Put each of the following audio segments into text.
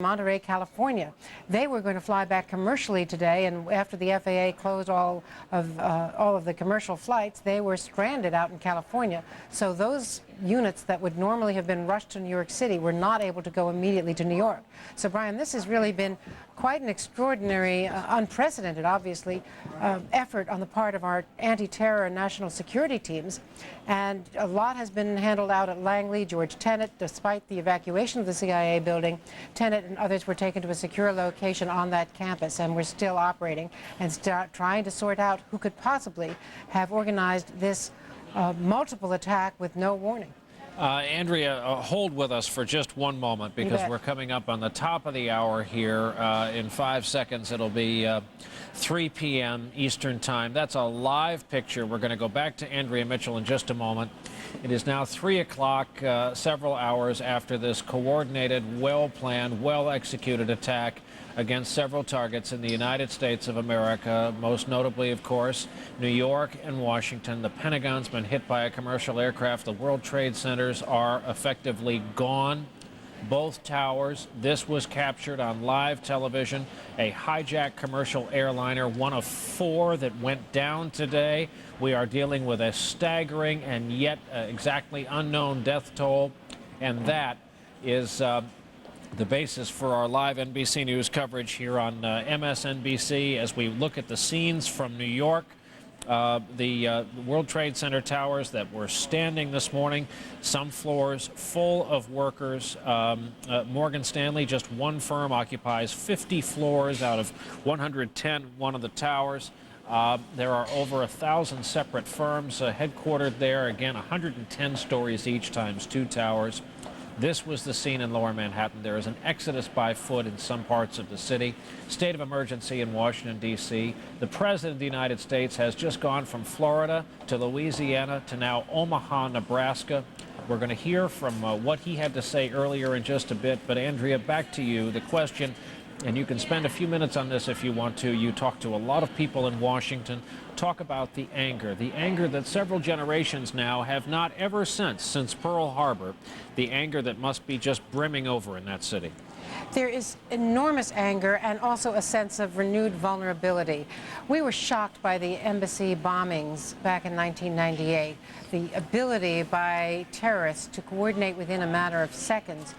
Monterey, California. They were going to fly back commercially today, and after the FAA closed all of the commercial flights, they were stranded out in California. So those units that would normally have been rushed to New York City were not able to go immediately to New York. So, Brian, this has really been quite an extraordinary, unprecedented, obviously, effort on the part of our anti-terror and national security teams. And a lot has been handled out at Langley. George Tenet, despite the evacuation of the CIA building, Tenet and others were taken to a secure location on that campus, and we're still operating and trying to sort out who could possibly have organized this multiple attack with no warning. Andrea, hold with us for just one moment, because we're coming up on the top of the hour here. In 5 seconds, it'll be 3 p.m. Eastern Time. That's a live picture. We're going to go back to Andrea Mitchell in just a moment. It is now 3 o'clock, several hours after this coordinated, well-planned, well-executed attack against several targets in the United States of America, most notably, of course, New York and Washington. The Pentagon's been hit by a commercial aircraft. The World Trade Centers are effectively gone. Both towers. This was captured on live television. A hijacked commercial airliner, one of 4 that went down today. We are dealing with a staggering and yet exactly unknown death toll, and that is the basis for our live NBC News coverage here on MSNBC as we look at the scenes from New York. The World Trade Center towers that were standing this morning, some floors full of workers. Morgan Stanley, just one firm, occupies 50 floors out of 110 one of the towers. There are over 1,000 separate firms headquartered there. Again, 110 stories each times 2 towers. This was the scene in Lower Manhattan. There is an exodus by foot in some parts of the city. State of emergency in Washington, D.C. The President of the United States has just gone from Florida to Louisiana to now Omaha, Nebraska. We're going to hear from what he had to say earlier in just a bit. But, Andrea, back to you. The question, and you can spend a few minutes on this if you want to. You talk to a lot of people in Washington. Talk about the anger that several generations now have not ever since Pearl Harbor, the anger that must be just brimming over in that city. There is enormous anger and also a sense of renewed vulnerability. We were shocked by the embassy bombings back in 1998, the ability by terrorists to coordinate within a matter of seconds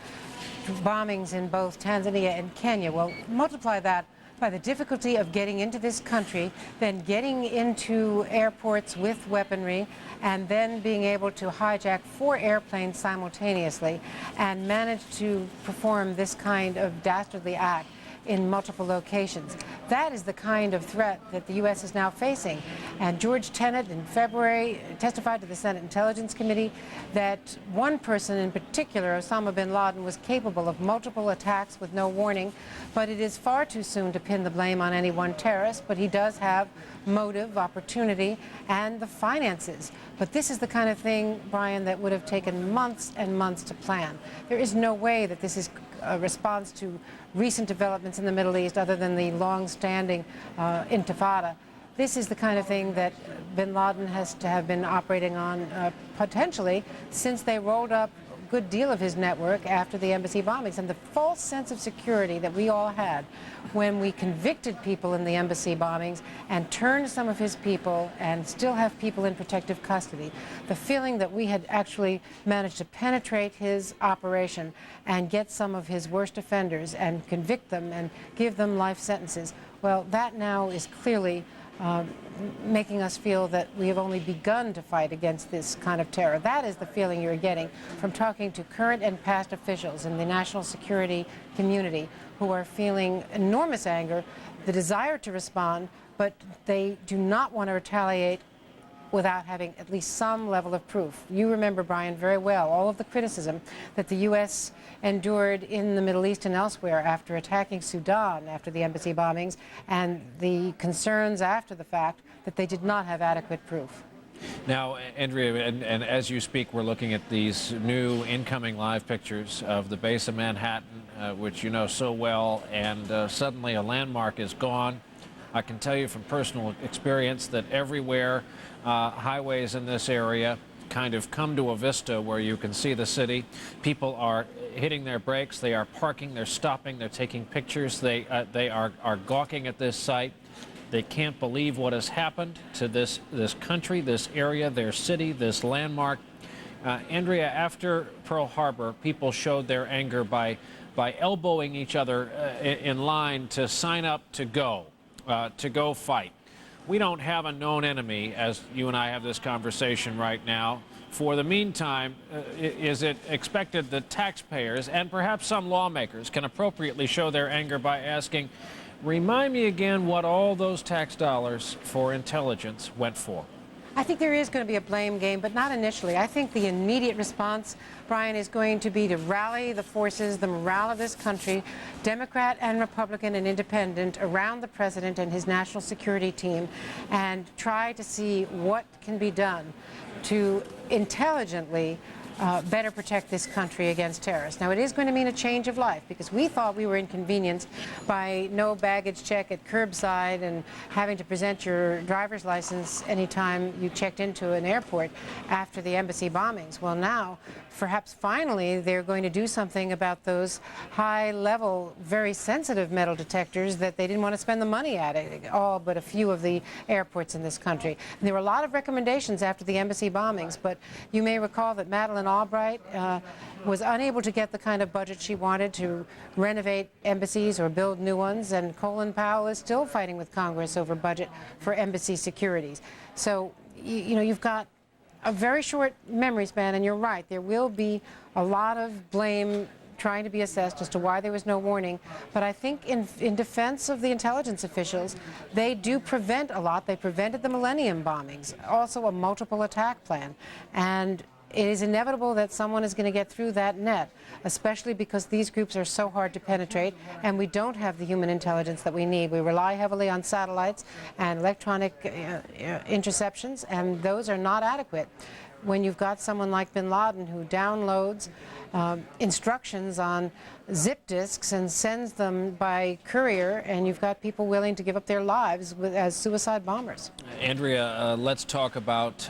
bombings in both Tanzania and Kenya. Well, multiply that by the difficulty of getting into this country, then getting into airports with weaponry, and then being able to hijack 4 airplanes simultaneously and manage to perform this kind of dastardly act in multiple locations. That is the kind of threat that the U.S. is now facing. And George Tenet in February testified to the Senate Intelligence Committee that one person in particular, Osama bin Laden, was capable of multiple attacks with no warning. But it is far too soon to pin the blame on any one terrorist, but he does have motive, opportunity, and the finances. But this is the kind of thing, Brian, that would have taken months and months to plan. There is no way that this is a response to recent developments in the Middle East other than the long-standing intifada. This is the kind of thing that bin Laden has to have been operating on potentially since they rolled up a good deal of his network after the embassy bombings. And the false sense of security that we all had when we convicted people in the embassy bombings and turned some of his people and still have people in protective custody, the feeling that we had actually managed to penetrate his operation and get some of his worst offenders and convict them and give them life sentences, well, that now is clearly making us feel that we have only begun to fight against this kind of terror. That is the feeling you're getting from talking to current and past officials in the national security community who are feeling enormous anger, the desire to respond, but they do not want to retaliate without having at least some level of proof. You remember, Brian, very well all of the criticism that the U.S. endured in the Middle East and elsewhere after attacking Sudan after the embassy bombings, and the concerns after the fact that they did not have adequate proof. Now, Andrea, and as you speak, we're looking at these new incoming live pictures of the base of Manhattan, which you know so well, and suddenly a landmark is gone. I can tell you from personal experience that everywhere highways in this area kind of come to a vista where you can see the city. People are hitting their brakes. They are parking, they're stopping, they're taking pictures. They are gawking at this site. They can't believe what has happened to this country, this area, their city, this landmark. Andrea, after Pearl Harbor, people showed their anger by elbowing each other in line to sign up to go fight. We don't have a known enemy as you and I have this conversation right now. For the meantime, is it expected that taxpayers and perhaps some lawmakers can appropriately show their anger by asking, remind me again what all those tax dollars for intelligence went for? I think there is going to be a blame game, but not initially. I think the immediate response, Brian, is going to be to rally the forces, the morale of this country, Democrat and Republican and independent, around the president and his national security team, and try to see what can be done to intelligently better protect this country against terrorists. Now, it is going to mean a change of life, because we thought we were inconvenienced by no baggage check at curbside and having to present your driver's license anytime you checked into an airport after the embassy bombings. Well, now, perhaps finally, they're going to do something about those high-level, very sensitive metal detectors that they didn't want to spend the money at, all but a few of the airports in this country. And there were a lot of recommendations after the embassy bombings, but you may recall that Madeleine Albright was unable to get the kind of budget she wanted to renovate embassies or build new ones, and Colin Powell is still fighting with Congress over budget for embassy securities. So, you know, you've got a very short memory span, and you're right, there will be a lot of blame trying to be assessed as to why there was no warning. But I think in defense of the intelligence officials, they do prevent a lot. They prevented the Millennium bombings, also a multiple attack plan. And it is inevitable that someone is going to get through that net, especially because these groups are so hard to penetrate, and we don't have the human intelligence that we need. We rely heavily on satellites and electronic interceptions, and those are not adequate. When you've got someone like bin Laden who downloads instructions on zip disks and sends them by courier, and you've got people willing to give up their lives as suicide bombers. Andrea, let's talk about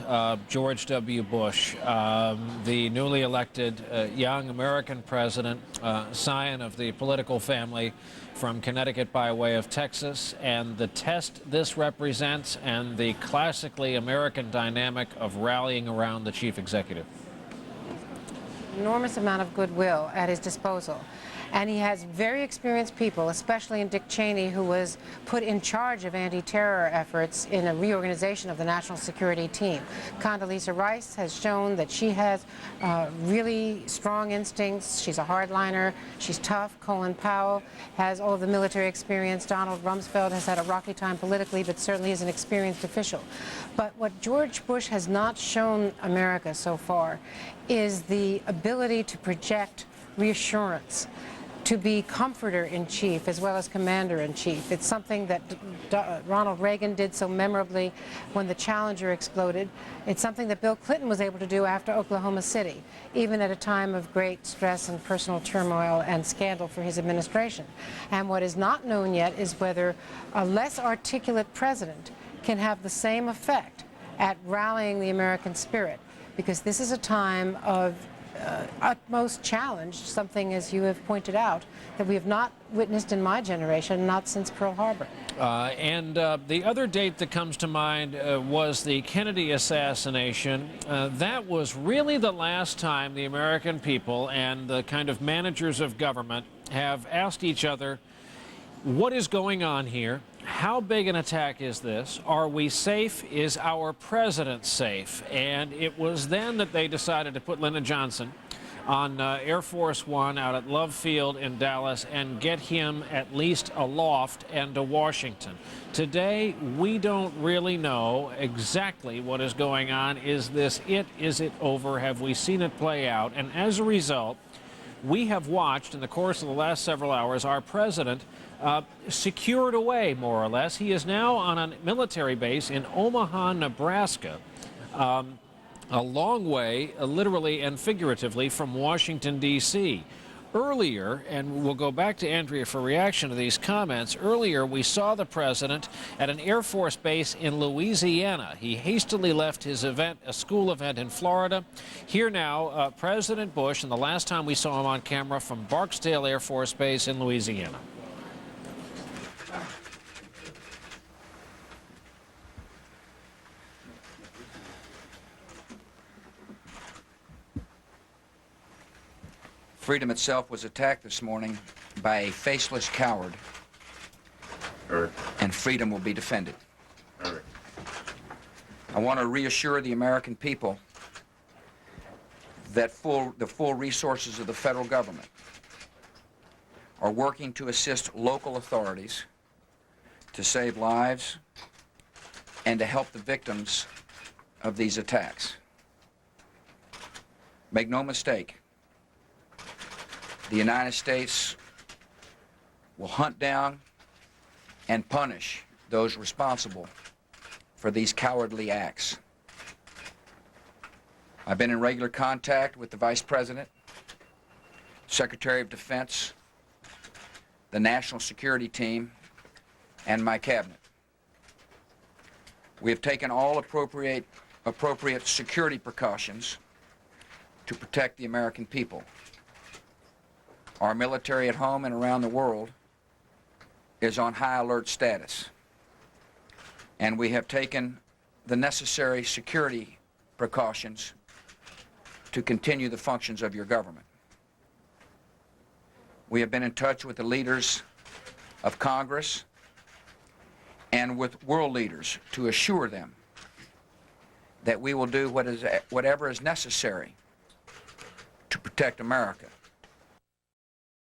George W. Bush, the newly elected young American president, scion of the political family from Connecticut by way of Texas, and the test this represents and the classically American dynamic of rallying around the chief executive. Enormous amount of goodwill at his disposal. And he has very experienced people, especially in Dick Cheney, who was put in charge of anti-terror efforts in a reorganization of the national security team. Condoleezza Rice has shown that she has really strong instincts. She's a hardliner. She's tough. Colin Powell has all of the military experience. Donald Rumsfeld has had a rocky time politically, but certainly is an experienced official. But what George Bush has not shown America so far is the ability to project reassurance, to be comforter-in-chief as well as commander-in-chief. It's something that Ronald Reagan did so memorably when the Challenger exploded. It's something that Bill Clinton was able to do after Oklahoma City, even at a time of great stress and personal turmoil and scandal for his administration. And what is not known yet is whether a less articulate president can have the same effect at rallying the American spirit, because this is a time of utmost challenge, something, as you have pointed out, that we have not witnessed in my generation, not since Pearl Harbor. The other date that comes to mind was the Kennedy assassination. That was really the last time the American people and the kind of managers of government have asked each other, what is going on here? How big an attack is this? Are we safe? Is our president safe? And it was then that they decided to put Lyndon Johnson on Air Force One out at Love Field in Dallas and get him at least aloft and to Washington. Today, we don't really know exactly what is going on. Is this it? Is it over? Have we seen it play out? And as a result, we have watched in the course of the last several hours our president secured away, more or less. He is now on a military base in Omaha, Nebraska, a long way, literally and figuratively, from Washington, D.C. Earlier, and we'll go back to Andrea for reaction to these comments, earlier we saw the president at an Air Force base in Louisiana. He hastily left his event, a school event in Florida. Here now, President Bush, and the last time we saw him on camera from Barksdale Air Force Base in Louisiana. Freedom itself was attacked this morning by a faceless coward, and freedom will be defended. I want to reassure the American people that the full resources of the federal government are working to assist local authorities to save lives and to help the victims of these attacks. Make no mistake, the United States will hunt down and punish those responsible for these cowardly acts. I've been in regular contact with the Vice President, Secretary of Defense, the National Security Team, and my cabinet. We have taken all appropriate security precautions to protect the American people. Our military at home and around the world is on high alert status, and we have taken the necessary security precautions to continue the functions of your government. We have been in touch with the leaders of Congress and with world leaders to assure them that we will do whatever is necessary to protect America.